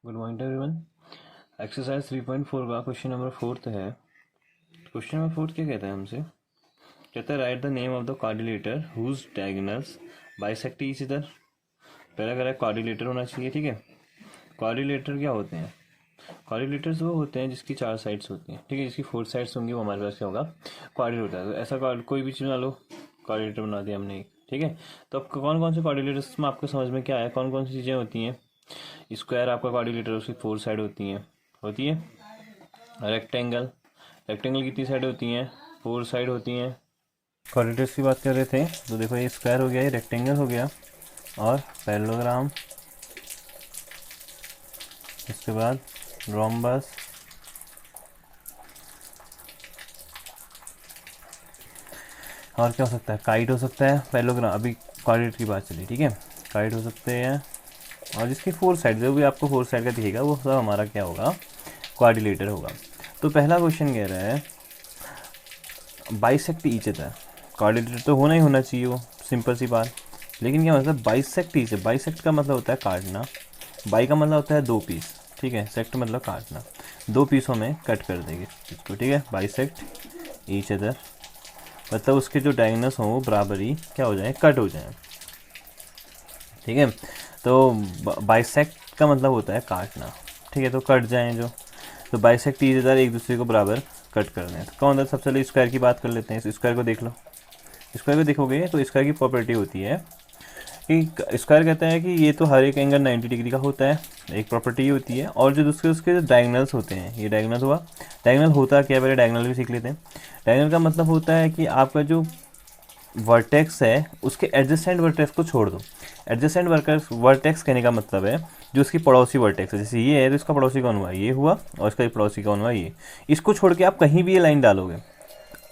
Good morning everyone. Exercise 3.4 का question number 4 है। Question number 4 क्या कहता है हमसे? कहता है write the name of the quadrilateral whose diagonals bisect each other. पहला कह रहा है क्वाड्रिलेटर होना चाहिए, ठीक है। क्वाड्रिलेटर क्या होते हैं? क्वाड्रिलेटर्स वो होते हैं जिसकी 4 साइड्स होती हैं, ठीक है। जिसकी 4 साइड्स होंगी वो हमारे पास क्या होगा? क्वाड्रिलेटर। तो ऐसा कोई भी चीज़ बना लो, क्वाड्रिलेटर बना दिया हमने, ठीक है। तो अब कौन कौन से क्वाड्रिलेटर्स में आपको समझ में क्या आया, कौन कौन सी चीज़ें होती हैं? स्क्वायर आपका क्वाड्रिलेटर, उसकी 4 साइड होती है। रेक्टेंगल, रेक्टेंगल कितनी साइड होती हैं? 4 साइड होती हैं। क्वाड्रिलेटर्स की बात कर रहे थे तो देखो ये स्क्वायर हो गया, ये रेक्टेंगल हो गया, और पैरेललोग्राम, इसके बाद रोम्बस, और क्या हो सकता है? काइट हो सकता है। पैरेललोग्राम अभी क्वाड्रिलेटर की बात चली, ठीक है। काइट हो सकते हैं, और जिसकी 4 साइड जो भी आपको 4 साइड का दिखेगा वो सब हमारा क्या होगा? क्वाड्रिलेटर होगा। तो पहला क्वेश्चन कह रहा है बाइसेक्ट ईच अदर। क्वाड्रिलेटर तो होना ही होना चाहिए, वो सिंपल सी बात। लेकिन क्या मतलब बाइसेक्ट ईच? बाइसेक्ट का मतलब होता है काटना, बाई का मतलब होता है 2 पीस, ठीक है। सेक्ट मतलब काटना, 2 पीसों में कट कर देंगे इसको, ठीक है। बाइसेक्ट ईच अदर मतलब उसके जो डायगोनल्स हों वो बराबर ही क्या हो जाए? कट हो जाए, ठीक है। तो बाइसेक्ट का मतलब होता है काटना, ठीक है। तो कट जाएं जो, तो बाइसेक्ट ईच अदर एक दूसरे को बराबर कट कर दें। तो कौन था? सबसे पहले स्क्वायर की बात कर लेते हैं। इस स्क्वायर को देख लो। स्क्वायर को देखोगे तो स्क्वायर की प्रॉपर्टी होती है कि स्क्वायर कहता है कि ये तो हर एक एंगल 90 डिग्री का होता है, एक प्रॉपर्टी होती है। और जो दूसरे उसके जो डायगोनल्स होते हैं, ये डायगोनल हुआ। डायगोनल होता क्या है? पहले डायगोनल भी सीख लेते हैं। डायगोनल का मतलब होता है कि आपका जो वर्टेक्स है उसके एडजेसेंट वर्टेक्स को छोड़ दो। एडजेसेंट वर्टेक्स कहने का मतलब है जो उसकी पड़ोसी वर्टेक्स है। जैसे ये है तो इसका पड़ोसी कौन हुआ? ये हुआ, और इसका पड़ोसी कौन हुआ? ये। इसको छोड़ के आप कहीं भी ये लाइन डालोगे,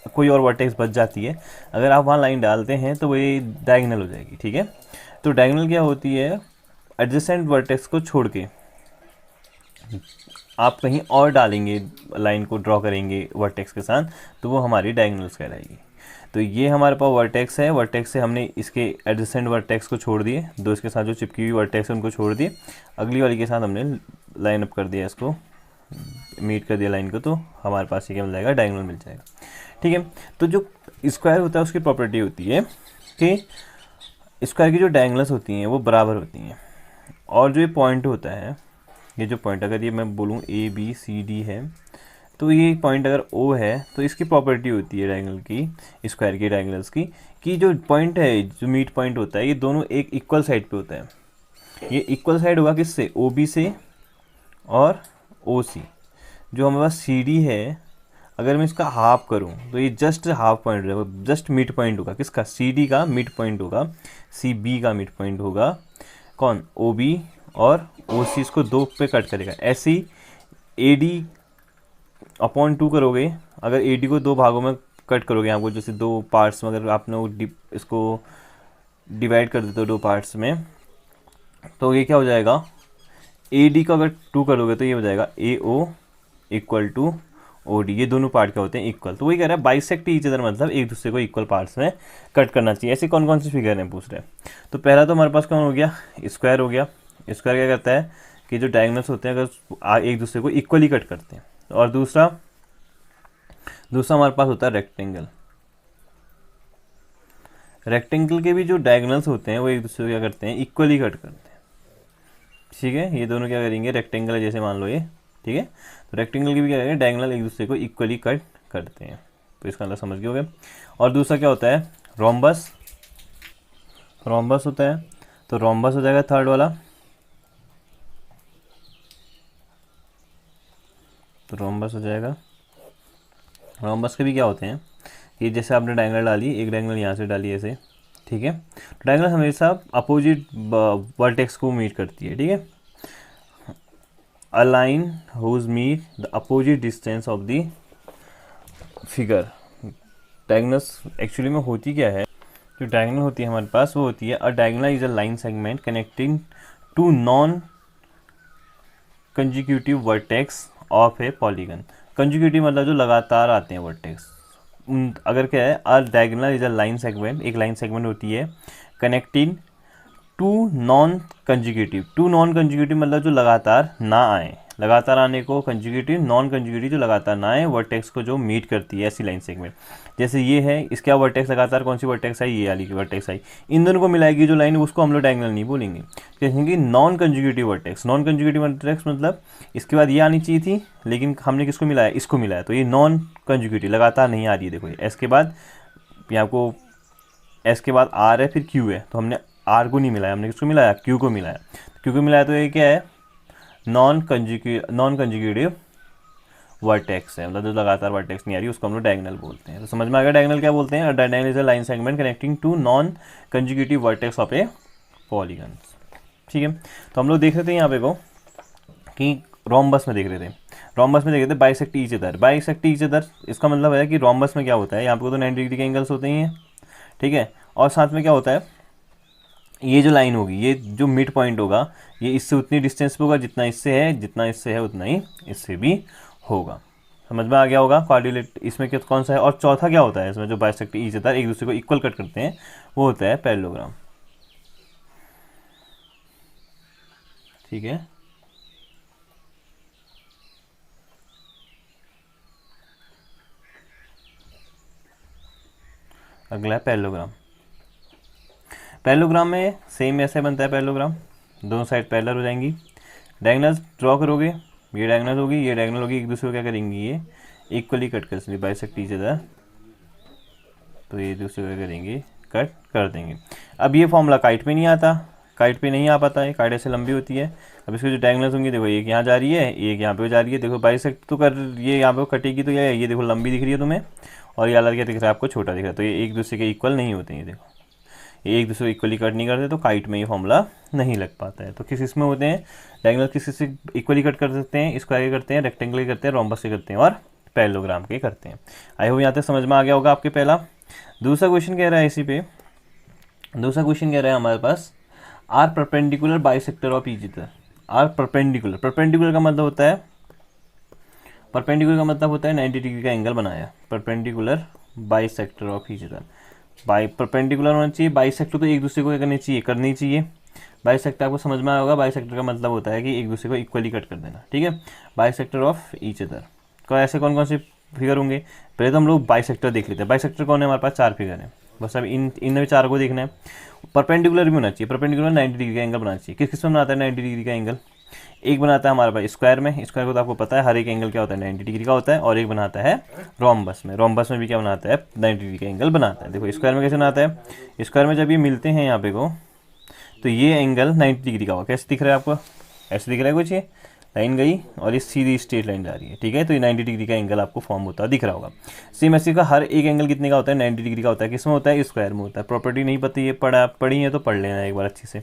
कोई और वर्टेक्स बच जाती है, अगर आप वहाँ लाइन डालते हैं तो वो ये डायगोनल हो जाएगी, ठीक है। तो डायगोनल क्या होती है? एडजेसेंट वर्टेक्स को छोड़ के आप कहीं और डालेंगे, लाइन को ड्रॉ करेंगे वर्टेक्स के साथ, तो वो हमारी डायगोनल्स कहलाएगी। तो ये हमारे पास वर्टेक्स है, वर्टेक्स से हमने इसके एडजेसेंट वर्टेक्स को छोड़ दिए, दो इसके साथ जो चिपकी हुई वर्टेक्स है उनको छोड़ दिए, अगली वाली के साथ हमने लाइन अप कर दिया, इसको मीट कर दिया लाइन को, तो हमारे पास ये क्या मिल जाएगा? डायगोनल मिल जाएगा, ठीक है। तो जो स्क्वायर होता है उसकी प्रॉपर्टी होती है कि स्क्वायर की जो डायगोनल्स होती हैं वो बराबर होती हैं, और जो ये पॉइंट होता है, ये जो पॉइंट अगर ये मैं बोलूँ ए बी सी डी है, तो ये पॉइंट अगर ओ है तो इसकी प्रॉपर्टी होती है डायगोनल की, स्क्वायर की डायगोनल्स की, कि जो पॉइंट है, जो मीट पॉइंट होता है, ये दोनों एक इक्वल साइड पे होता है। ये इक्वल साइड होगा किससे? ओ बी से और ओ सी। जो हमारे पास सी डी है, अगर मैं इसका हाफ करूं तो ये जस्ट हाफ पॉइंट होगा, जस्ट मिड पॉइंट होगा। किसका? सी डी का मिड पॉइंट होगा, सी बी का मिड पॉइंट होगा। कौन? ओ बी, और ओ सी इसको 2 पे कट करेगा। ऐसे ही ए डी अपॉन 2 करोगे, अगर ए डी को 2 भागों में कट करोगे, आपको जैसे 2 पार्ट्स में अगर आपने वो इसको डिवाइड कर देते हो 2 पार्ट्स में, तो ये क्या हो जाएगा? ए डी को अगर 2 करोगे तो ये हो जाएगा A O equal to O D. ये दोनों पार्ट क्या होते हैं? इक्वल। तो वही कह रहा है बाइसेक्ट ईच अदर मतलब एक दूसरे को इक्वल पार्ट्स में कट करना चाहिए। ऐसे कौन कौन से फिगर हैं पूछ रहे हैं। तो पहला तो हमारे पास कौन हो गया? स्क्वायर हो गया। स्क्वायर क्या करता है कि जो डायगोनल्स होते हैं अगर एक दूसरे को इक्वली कट करते हैं। और दूसरा हमारे पास होता है रेक्टेंगल। रेक्टेंगल के भी जो डायगोनल्स होते हैं वो एक दूसरे को क्या करते हैं? इक्वली कट करते हैं, ठीक है। ये दोनों क्या करेंगे? रेक्टेंगल है जैसे मान लो ये, ठीक है। तो रेक्टेंगल की भी क्या करेंगे? डायगोनल एक दूसरे को इक्वली कट करते हैं। तो इसका मतलब समझ गए होगे। और दूसरा क्या होता है? रोम्बस। रोम्बस होता है, तो रोम्बस हो जाएगा थर्ड वाला। तो रोम्बस हो जाएगा। रोम्बस के भी क्या होते हैं कि जैसे आपने डायगोनल डाली, एक डायगोनल यहाँ से डाली ऐसे, ठीक है। तो डायगोनल हमेशा अपोजिट वर्टेक्स को मीट करती है, ठीक है। A line whose meet the opposite distance of the figure. Diagonals actually में होती क्या है? जो डायगोनल होती है हमारे पास वो होती है a diagonal is a line segment connecting to non consecutive vertex of a polygon. Consecutive मतलब जो लगातार आते हैं वर्टेक्स। अगर क्या है, a diagonal is a line segment, एक लाइन सेगमेंट होती है कनेक्टिंग टू नॉन कंजिक्यूटिव मतलब जो लगातार ना आए, लगातार आने को कंजिक्यूटिव, नॉन कंजिक्यूटिव जो लगातार ना आए वर्टेक्स को जो मीट करती है ऐसी लाइन सेगमेंट। जैसे ये है, इसका वर्टेक्स लगातार कौन सी वर्टेक्स आई, ये वाली की वर्टेक्स आई, इन दोनों को मिलाएगी जो लाइन, उसको हम लोग डायगोनल नहीं बोलेंगे, कहेंगे non consecutive vertex. Non consecutive vertex मतलब इसके बाद ये आनी चाहिए थी लेकिन हमने किसको मिलाया, इसको मिलाया, तो ये नॉन कंजिक्यूटिव लगातार नहीं आ रही है। देखो एस के बाद यहाँ को, एस के बाद आर है फिर क्यू है, तो हमने आर को नहीं मिलाया, हमने किसको मिलाया, क्यू को मिलाया। क्यू को मिलाया तो ये क्या है, नॉन कंजिक्यूटिव वर्टेक्स है, मतलब जो लगातार वर्टेक्स नहीं आ रही उसको हम लोग डायगोनल बोलते हैं। तो समझ में आ गया डायगोनल क्या बोलते हैं। Diagonal is a line segment connecting to non consecutive vertex of a polygon. ठीक है, तो हम लोग देख रहे थे यहाँ पे को कि रोम्बस में देख रहे थे, रोम्बस में देख रहे थे bisect each other, bisect each other, इसका मतलब है कि रोम्बस में क्या होता है, यहाँ पे तो 90 डिग्री के एंगल्स होते ही हैं। ठीक है, और साथ में क्या होता है, ये जो लाइन होगी, ये जो मिड पॉइंट होगा, ये इससे उतनी डिस्टेंस पे होगा जितना इससे है, जितना इससे है उतना ही इससे भी होगा। समझ में आ गया होगा क्वाड्रिलेट इसमें क्या कौन सा है। और चौथा क्या होता है इसमें जो बाइसेक्ट ईच अदर एक दूसरे को इक्वल कट करते हैं, वो होता है पैरेललोग्राम। ठीक है, अगला है पैरेललोग्राम। पैरेललोग्राम में सेम ऐसे बनता है पैरेललोग्राम, दोनों साइड पैरेलल हो जाएंगी, डायगोनल्स ड्रॉ करोगे, ये डायगोनल होगी, ये डायगोनल होगी, एक दूसरे को क्या करेंगी, ये इक्वली कट कर देंगे, बाइसेक्ट ईच अदर, तो ये दूसरे को क्या करेंगे, कट कर देंगे। अब ये फॉर्मूला काइट पे नहीं आता, काइट पे नहीं आ पाता है, काइट ऐसे लंबी होती है। अब इसकी जो डायगोनल्स होंगी, देखो एक यहाँ जा रही है, एक यहाँ पे जा रही है, देखो बाइसेक्ट तो कर, ये यहाँ पे कटेगी तो ये देखो लंबी दिख रही है तुम्हें, और ये अलग क्या दिख रहा है आपको, छोटा दिख रहा है, तो ये एक दूसरे के इक्वल नहीं होते हैं। ये देखो ये एक दूसरे को इक्वली कट नहीं करते, तो काइट में ये फॉर्मूला नहीं लग पाता है। तो किस इसमें होते हैं डायगोनल, किसी से इक्वली कट कर सकते हैं, स्क्वायर के करते हैं, रेक्टेंगल के करते हैं, रोम्बस के करते हैं और पैरेललोग्राम के करते हैं। आई होप यहाँ तक समझ में आ गया होगा आपके पहला। दूसरा क्वेश्चन कह रहा है इसी पे, दूसरा क्वेश्चन कह रहा है हमारे पास, are perpendicular bisector of each other. Are perpendicular, perpendicular का मतलब होता है, परपेंडिकुलर का मतलब होता है 90 डिग्री का एंगल बनाया, perpendicular bisector of each other. By perpendicular होना चाहिए, बाइसेक्टर तो एक दूसरे को करनी चाहिए, करनी चाहिए। बाइसेक्टर आपको समझ में आया होगा, बाइसेक्टर का मतलब होता है कि एक दूसरे को इक्वली कट कर देना। ठीक है, बाइसेक्टर ऑफ ईच अदर को ऐसे कौन कौन से फिगर होंगे, पहले तो हम लोग बाइसेक्टर देख लेते हैं। बाइसेक्टर कौन है, हमारे पास 4 फिगर है, बस अब इन 4 को देखना है। परपेंडिकुलर भी होना चाहिए, परपेंडिकुलर 90 डिग्री का एंगल बनाना चाहिए। किस में बनाता है 90 डिग्री का एंगल, एक बनाता है हमारे पास स्क्वायर में, स्क्वायर को तो आपको पता है हर एक एंगल क्या होता है 90 डिग्री का होता है, और एक बनाता है रोम्बस में, रोम्बस में भी क्या बनाता है 90 डिग्री का एंगल बनाता है। देखो स्क्वायर में कैसे बनाता है, स्क्वायर में जब ये मिलते हैं यहाँ पे को, तो ये एंगल 90 डिग्री का होगा। कैसे दिख रहा है आपको, ऐसे दिख रहा है कुछ, ये लाइन गई और ये सीधी स्ट्रेट लाइन जा रही है। ठीक है, तो ये 90 डिग्री का एंगल आपको फॉर्म होता दिख रहा होगा। सेम ऐसे का हर एक एंगल कितने का होता है 90 डिग्री का होता है, किसमें होता है स्क्वायर में होता है। प्रॉपर्टी नहीं पता, ये पढ़ी है तो पढ़ लेना एक बार अच्छे से।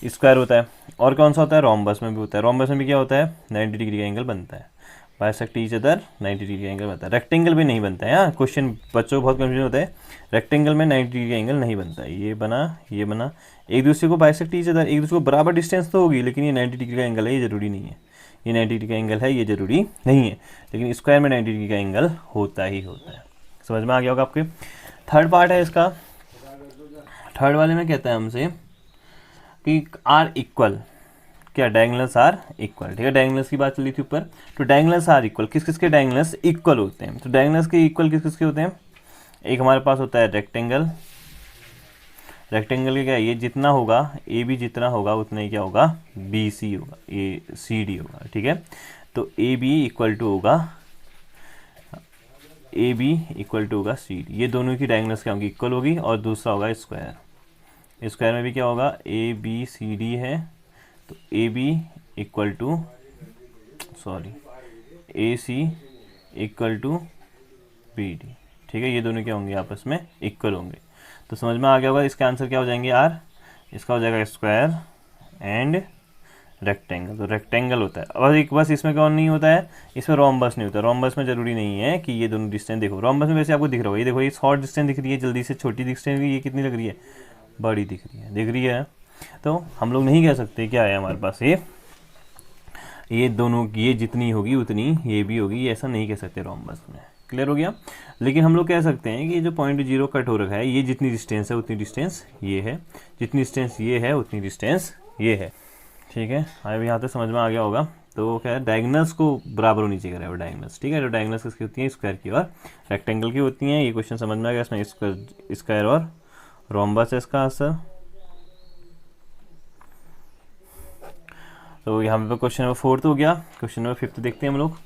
स्क्वायर होता है, और कौन सा होता है रोम्बस में भी होता है, रोम्बस में भी क्या होता है 90 डिग्री का एंगल बनता है, बाइसेक्ट ईच अदर 90 डिग्री का एंगल बनता है। रेक्टेंगल भी नहीं बनता है, हाँ क्वेश्चन बच्चों को बहुत कंफ्यूजन होता है, रेक्टेंगल में 90 डिग्री का एंगल नहीं बनता है। ये बना एक दूसरे को बाइसेक्ट ईच अदर, एक दूसरे को बराबर डिस्टेंस तो होगी, लेकिन ये 90 डिग्री का एंगल है ये जरूरी नहीं है, ये 90 डिग्री का एंगल है ये जरूरी नहीं है, लेकिन स्क्वायर में 90 डिग्री का एंगल होता ही होता है। समझ में आ गया होगा आपके। थर्ड पार्ट है इसका, थर्ड वाले में कहता है हमसे कि आर इक्वल, क्या डायगोनल्स आर इक्वल। ठीक है, डायगोनल्स की बात चली थी ऊपर, तो डायगोनल्स आर इक्वल, किस किस के डायगोनल्स इक्वल होते हैं। तो डायगोनल्स के इक्वल किस किस के होते हैं, एक हमारे पास होता है रेक्टेंगल, रेक्टेंगल के क्या ये जितना होगा ए बी जितना होगा उतना ही क्या होगा बी सी होगा, ए सी डी होगा। ठीक है, तो ए बी इक्वल टू होगा, ए बी इक्वल टू होगा सी डी, ये दोनों की डायगोनल्स क्या होगी इक्वल होगी। और दूसरा होगा स्क्वायर, स्क्वायर में भी क्या होगा ए बी सी डी है, तो A B equal to A C equal to B D. ठीक है, ये दोनों क्या होंगे आपस में इक्वल होंगे। तो समझ में आ गया होगा, इसका आंसर क्या हो जाएंगे आर, इसका हो जाएगा स्क्वायर एंड रेक्टेंगल। तो रेक्टेंगल होता है, और एक बस इसमें कौन नहीं होता है, इसमें रोम्बस नहीं होता। रोम्बस में जरूरी नहीं है कि ये दोनों डिस्टेंस, देखो रोम्बस में वैसे आपको दिख रहा होगा, ये देखो ये शॉर्ट डिस्टेंस दिख रही है, जल्दी से छोटी डिस्टेंस, ये कितनी लग रही है बड़ी दिख रही है। तो हम लोग नहीं कह सकते क्या है हमारे पास ये दोनों की ये जितनी होगी उतनी ये भी होगी, ऐसा नहीं कह सकते रोम्बस में। क्लियर हो गया। लेकिन हम लोग कह सकते हैं कि ये जो पॉइंट 0 कट हो रखा है, ये जितनी डिस्टेंस है उतनी डिस्टेंस ये है, जितनी डिस्टेंस ये है उतनी डिस्टेंस ये है। ठीक है, अब यहाँ तक समझ में आ गया होगा। तो क्या है, डायगोनल्स को बराबर होनी चाहिए वो डायगोनल्स। ठीक है, तो डायगोनल्स किसकी होती हैं, स्क्वायर की और रेक्टेंगल की होती हैं। ये क्वेश्चन समझ में आ गया, इसमें स्क्वायर और रोम्बस है इसका आंसर। तो यहाँ पे क्वेश्चन नंबर 4 हो गया। क्वेश्चन नंबर 5 देखते हैं हम लोग।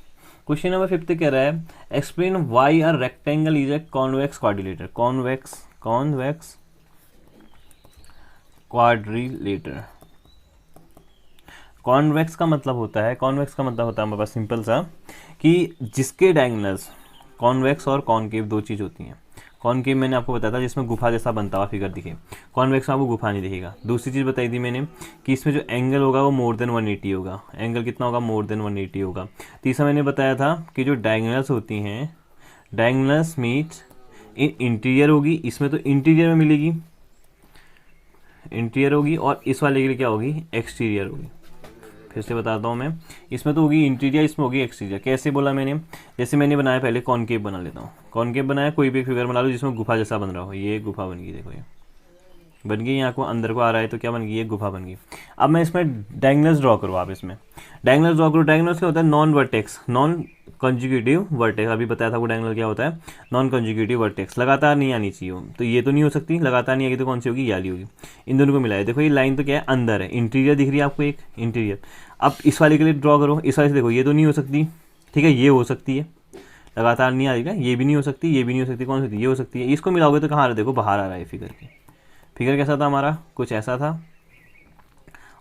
क्वेश्चन नंबर 5 कह रहा है explain why a rectangle is a convex quadrilateral. Convex quadrilateral. Convex का मतलब होता है हमारे पास सिंपल सा कि जिसके डायगोनल्स, कॉन्वेक्स और कॉनकेव दो चीज़ होती हैं। कॉनकेव मैंने आपको बताया था जिसमें गुफा जैसा बनता हुआ फिगर दिखे, कॉन्वेक्स में आपको गुफा नहीं दिखेगा। दूसरी चीज़ बताई थी मैंने कि इसमें जो एंगल होगा वो मोर देन 180 होगा। एंगल कितना होगा, मोर देन 180 होगा। तीसरा मैंने बताया था कि जो डायगोनल्स होती हैं, डायगोनल्स मीट इन इंटीरियर होगी, इसमें तो इंटीरियर में मिलेगी, इंटीरियर होगी, और इस वाले के लिए क्या होगी, एक्सटीरियर होगी। फिर से बताता हूँ मैं, इसमें तो होगी इंटीरियर, इसमें होगी एक्सटीरियर। कैसे बोला मैंने, जैसे मैंने बनाया, पहले कॉनकेव बना लेता हूँ। कॉनकेव बनाया, कोई भी फिगर बना लो जिसमें गुफा जैसा बन रहा हो। ये गुफा बन गई, देखो ये बन गई, यहाँ को अंदर को आ रहा है तो क्या बन गई, ये गुफा बन गई। अब मैं इसमें डायगोनल्स ड्रॉ करूँ, आप इसमें डायगोनल्स ड्रॉ करो। डायगोनल्स क्या होता है, non vertex, non conjugative vertex. अभी बताया था वो डायगोनल क्या होता है, नॉन कंजुगेटिव वर्टेक्स। लगातार नहीं आनी चाहिए, तो ये तो नहीं हो सकती, लगातार नहीं आएगी तो कौन सी होगी, ये वाली होगी। इन दोनों को मिलाया, देखो ये लाइन तो क्या है, अंदर है, इंटीरियर दिख रही है आपको, एक इंटीरियर। अब इस वाले के लिए ड्रॉ करो, इस वाले से देखो, ये तो नहीं हो सकती, ठीक है, ये हो सकती है, लगातार नहीं आएगा, ये भी नहीं हो सकती, ये भी नहीं हो सकती, कौन सी होती है, ये हो सकती है। इसको मिलाओगे तो कहाँ आ रहा है, देखो बाहर आ रहा है फिगर के। फिगर कैसा था हमारा, कुछ ऐसा था,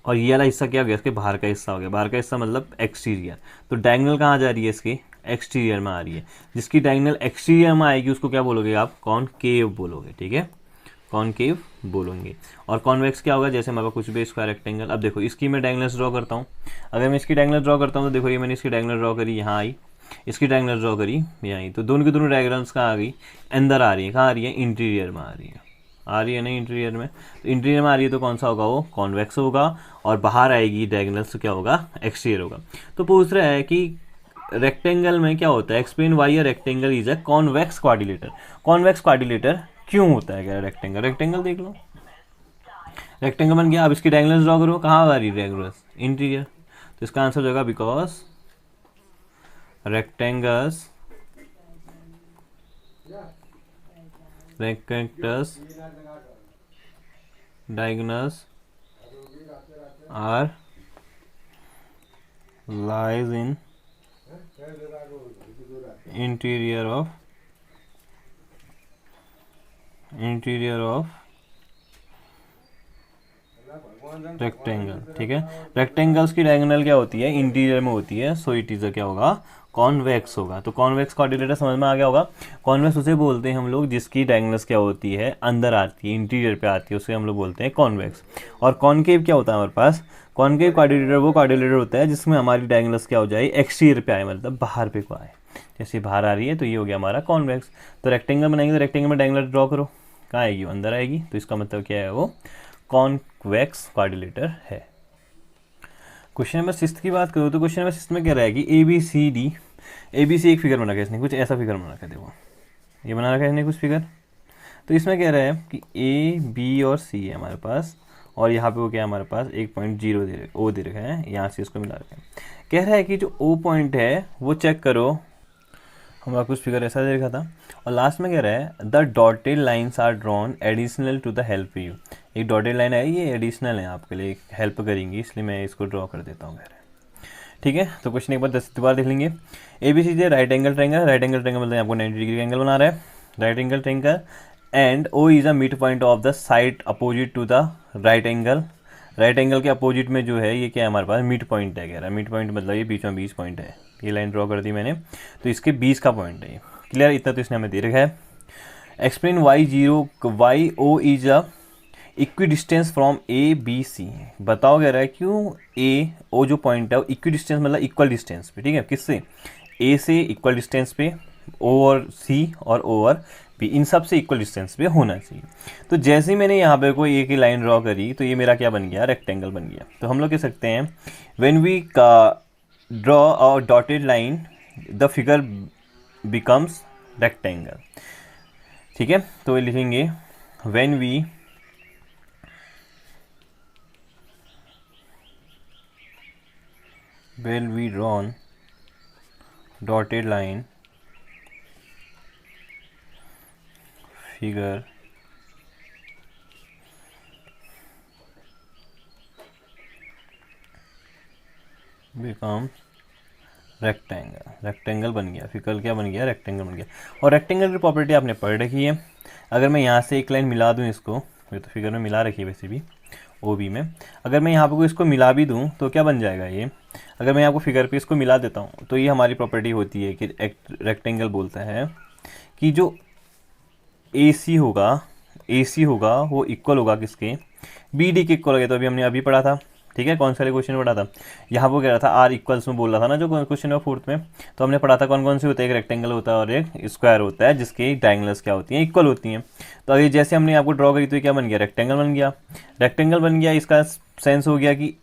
और ये वाला हिस्सा क्या हो गया, इसके बाहर का हिस्सा हो गया। बाहर का हिस्सा मतलब एक्सटीरियर। तो डायगोनल कहाँ जा रही है, इसके एक्सटीरियर में आ रही है। जिसकी डायगोनल एक्सटीरियर में आएगी उसको क्या बोलोगे आप, कॉनकेव बोलोगे। ठीक है, कॉनकेव बोलोगे। और कॉन्वेक्स क्या होगा, जैसे हमारे पास कुछ भी स्क्वायर रेक्टेंगल। अब देखो इसकी मैं डायगोनल्स ड्रॉ करता हूँ। अगर मैं इसकी डायगोनल ड्रॉ करता हूँ तो देखो ये मैंने इसकी डायगोनल ड्रॉ करी, यहाँ आई, इसकी डायगोनल ड्रॉ करी यहाँ आई, तो दोनों की दोनों डायगोनल्स कहाँ आ गई, अंदर आ रही है। कहाँ आ रही है, इंटीरियर में आ रही है, ना इंटीरियर में। तो इंटीरियर में आ रही है तो कौन सा होगा, वो कॉन्वेक्स होगा। और बाहर आएगी डायगोनल तो क्या होगा, एक्सटीरियर होगा। तो पूछ रहा है कि रेक्टेंगल में क्या होता है, explain why a rectangle is a convex quadrilateral. Convex quadrilateral क्यों होता है, क्या रेक्टेंगल, रेक्टेंगल देख लो, रेक्टेंगल बन गया। अब इसकी डायगोनल्स ड्रॉ करो, कहाँ आ रही है डायगोनल्स, इंटीरियर। तो इसका आंसर हो जाएगा because rectangles diagonals are lies in interior of rectangle. ठीक है, रेक्टेंगल्स की डायगोनल क्या होती है, इंटीरियर में होती है, सो इट इज क्या होगा, कॉन्वेक्स होगा। तो कॉन्वेक्स क्वाड्रिलेटर समझ में आ गया होगा। कॉन्वेक्स उसे बोलते हैं हम लोग जिसकी डायगोनल्स क्या होती है, अंदर आती है, इंटीरियर पे आती है, उसे हम लोग बोलते हैं कॉन्वेक्स। और कॉनकेव क्या होता है हमारे पास, कॉनकेव क्वाड्रिलेटर वो क्वाड्रिलेटर होता है जिसमें हमारी डायगोनल्स क्या हो जाए, एक्सटीरियर पे आए, मतलब बाहर पे को आए। जैसे बाहर आ रही है तो ये हो गया हमारा कॉन्वेक्स। तो रेक्टेंगल बनाएंगे तो रेक्टेंगल में डायगोनल ड्रॉ करो, कहाँ आएगी, अंदर आएगी। तो इसका मतलब क्या है, वो कॉन्वेक्स क्वाड्रिलेटर है। क्वेश्चन नंबर 6 की बात करूँ तो क्वेश्चन नंबर 6 में कह रहा है कि ए बी सी एक फिगर बना रखा है इसने, कुछ ऐसा फिगर बना रखा है, देखो ये बना रखा है इसने कुछ फिगर। तो इसमें कह रहा है कि ए बी और सी है हमारे पास, और यहाँ पे वो क्या है हमारे पास 1.0 दे रखा है, यहाँ से इसको मिला रखा है। कह रहा है कि जो ओ पॉइंट है वो चेक करो, हमारा कुछ फिगर ऐसा दे रखा था। और लास्ट में कह रहा है the dotted lines are drawn additional to the help you. एक डॉटेड लाइन है, ये एडिशनल है, आपके लिए हेल्प करेंगी, इसलिए मैं इसको ड्रॉ कर देता हूँ। ठीक है, तो क्वेश्चन एक बार 10 बार देख लेंगे। A B C right angle triangle, right angle triangle मतलब आपको 90 डिग्री का एंगल बना रहा है, right angle triangle. And O is a mid point of the side opposite to the right angle. Right angle के अपोजिट में जो है ये क्या है हमारे पास, मिड पॉइंट है। कह रहा है मिड पॉइंट मतलब ये बीच में 20 पॉइंट है, ये लाइन ड्रॉ कर दी मैंने, तो इसके 20 का पॉइंट है ये। क्लियर, इतना तो इसने हमें दे रखा है। Explain why O is a equidistance from A B C. बताओ कह रहा है क्यों ए ओ जो पॉइंट है वो इक्वी डिस्टेंस मतलब इक्वल डिस्टेंस पे, ठीक है, किससे, ए से इक्वल डिस्टेंस पे, ओ और सी और ओ और बी इन सब से इक्वल डिस्टेंस पे होना चाहिए। तो जैसे ही मैंने यहाँ पे कोई एक ही लाइन ड्रॉ करी तो ये मेरा क्या बन गया, रेक्टेंगल बन गया। तो हम लोग कह सकते हैं when we draw a dotted line the figure becomes rectangle. ठीक है, तो लिखेंगे when we drawn dotted line figure become rectangle बन गया, फिगर क्या बन गया, रेक्टेंगल बन गया। और रेक्टेंगल की प्रॉपर्टी आपने पढ़ रखी है। अगर मैं यहाँ से एक लाइन मिला दूँ इसको, ये तो फिगर में मिला रखी है वैसे भी ओ बी में, अगर मैं यहाँ पे इसको मिला भी दूँ तो क्या बन जाएगा ये, अगर मैं यहाँ को फिगर पे इसको मिला देता हूँ तो ये हमारी प्रॉपर्टी होती है कि रेक्टेंगल बोलता है कि जो ए सी होगा वो इक्वल होगा किसके, बी डी के इक्वल हो गया। तो हमने अभी पढ़ा था, ठीक है, कौन सा क्वेश्चन पढ़ा था, यहाँ वो कह रहा था आर इक्वल्स में बोल रहा था ना जो क्वेश्चन है फोर्थ में। तो हमने पढ़ा था कौन कौन से होते हैं, एक रेक्टेंगल होता है और एक स्क्वायर होता है जिसके डायगोनल्स क्या होती हैं, इक्वल होती हैं। तो अभी जैसे हमने आपको ड्रॉ करी तो क्या बन गया, रेक्टेंगल बन गया। रेक्टेंगल बन गया, इसका सेंस हो गया कि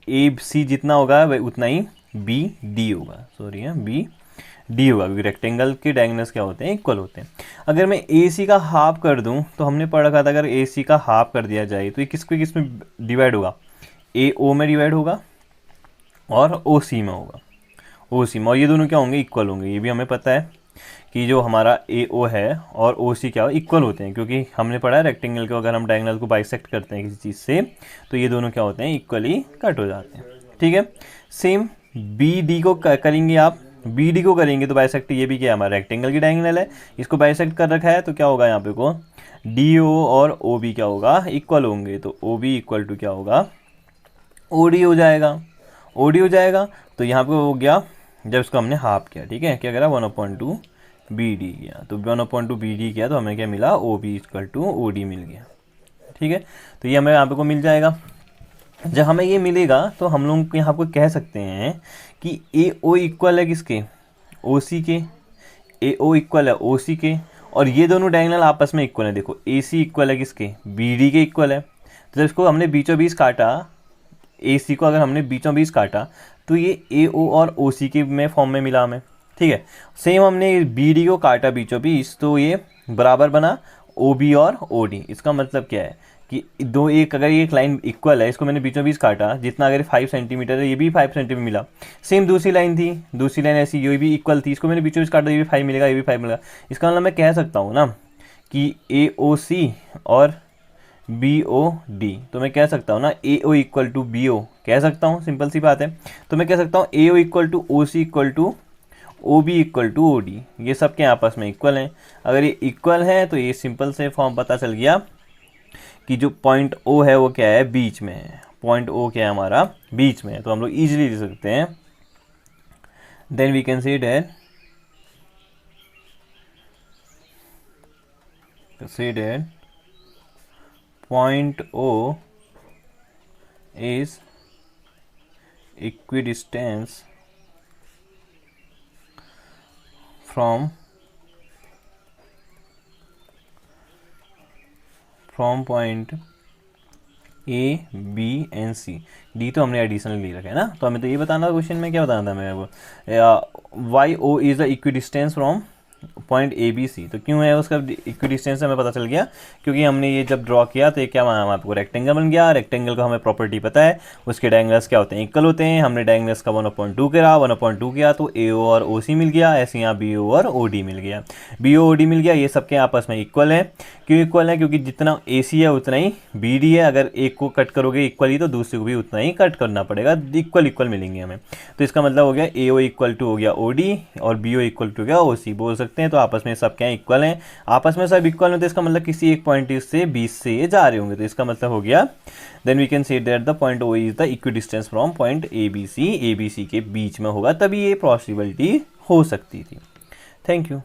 ए सी जितना होगा वह उतना ही बी डी होगा, सॉरी है बी डी होगा, क्योंकि रेक्टेंगल के डायगोनल्स क्या होते हैं, इक्वल होते हैं। अगर मैं ए सी का हाफ कर दूं तो हमने पढ़ा था अगर ए सी का हाफ कर दिया जाए तो ये किस में डिवाइड होगा, ए ओ में डिवाइड होगा और ओ सी में होगा, ओ सी में, और ये दोनों क्या होंगे, इक्वल होंगे। ये भी हमें पता है कि जो हमारा ए ओ है और ओ सी क्या हो, इक्वल होते हैं, क्योंकि हमने पढ़ा है रेक्टेंगल को अगर हम डायगोनल को बाइसेक्ट करते हैं किसी चीज़ से तो ये दोनों क्या होते हैं, इक्वली कट हो जाते हैं। ठीक है, सेम बी डी को करेंगे आप, बी डी को करेंगे तो बाइसेक्ट, ये भी क्या है हमारा रेक्टेंगल की डायगोनल है, इसको बाइसेक्ट कर रखा है तो क्या होगा यहाँ पे को डी ओ और ओ बी क्या होगा, इक्वल होंगे। तो ओ बी इक्वल टू क्या होगा, ओ डी हो जाएगा, ओ डी हो जाएगा। तो यहाँ पे हो गया जब इसको हमने हाफ किया, ठीक है, क्या करा 1/2 बी डी किया, तो 1/2 बी डी किया तो हमें क्या मिला, O B equal to O D मिल गया। ठीक है, तो ये हमें यहाँ पे को मिल जाएगा। जब हमें ये मिलेगा तो हम लोग यहाँ को कह सकते हैं कि ए ओ इक्वल है किसके, ओ सी के, ए ओ इक्वल है ओ सी के, और ये दोनों डायगोनल आपस में इक्वल है। देखो ए सी इक्वल है किसके, बी डी के इक्वल है। तो जब इसको हमने बीचों बीच काटा, ए सी को अगर हमने बीचों बीच काटा तो ये ए ओ और ओ सी के में फॉर्म में मिला हमें। ठीक है, सेम हमने बी डी को काटा बीचों बीच तो ये बराबर बना ओ बी और ओ डी। इसका मतलब क्या है कि दो एक अगर ये एक लाइन इक्वल है, इसको मैंने बीचों बीच काटा, जितना अगर 5 सेंटीमीटर है ये भी 5 सेंटीमीटर मिला। सेम दूसरी लाइन थी, दूसरी लाइन ऐसी ये भी इक्वल थी, इसको मैंने बीचों बीच काटा, ये भी 5 मिलेगा, ये भी 5 मिलेगा। इसका मतलब मैं कह सकता हूँ ना कि ए ओ सी और बी ओ डी, तो मैं कह सकता हूँ ना A O equal to B O, कह सकता हूँ, सिंपल सी बात है। तो मैं कह सकता हूँ A O equal to O C equal to O B equal to O D, ये सब के आपस में इक्वल हैं। अगर ये इक्वल है तो ये सिंपल से फॉर्म पता चल गया कि जो पॉइंट ओ है वो क्या है, बीच में है। पॉइंट ओ क्या है हमारा, बीच में है, तो हम लोग इजीली लिख सकते हैं। Then we can say that point O is equidistant from point A, B and C। D तो हमने एडिशनल ले रखा है ना, तो हमें तो ये बताना था क्वेश्चन में, क्या बताना था मेरे को, why O is the equidistance from point A B C. तो क्यों है उसका इक्विडिस्टेंस, हमें पता चल गया क्योंकि हमने ये जब ड्रॉ किया तो ये क्या माना, आपको रेक्टेंगल बन गया। रेक्टेंगल का हमें प्रॉपर्टी पता है, उसके डायगोनल्स क्या होते हैं, इक्वल होते हैं। हमने डायगोनल्स का 1/2 करा, 1/2 किया तो ए ओ और ओ सी मिल गया, ऐसे यहाँ बी ओ और ओ डी मिल गया, बी ओ डी मिल गया। ये सबके आपस में इक्वल है, क्यों इक्वल है, क्योंकि जितना ए सी है उतना ही बी डी है। अगर एक को कट करोगे इक्वली तो दूसरे को भी उतना ही कट करना पड़ेगा, इक्वल मिलेंगे हमें। तो इसका मतलब हो गया ए ओ इक्वल टू हो गया ओ डी और बी ओ इक्वल टू हो गया ओ सी, बोल सकते हैं। तो आपस में सब क्या इक्वल हैं, आपस में सब इक्वल हैं, तो इसका मतलब किसी एक पॉइंट से 20 से ये जा रहे होंगे। तो इसका मतलब हो गया then we can say that the point O is the equidistance from point A B C के बीच में होगा, तभी ये पॉसिबिलिटी हो सकती थी। Thank you.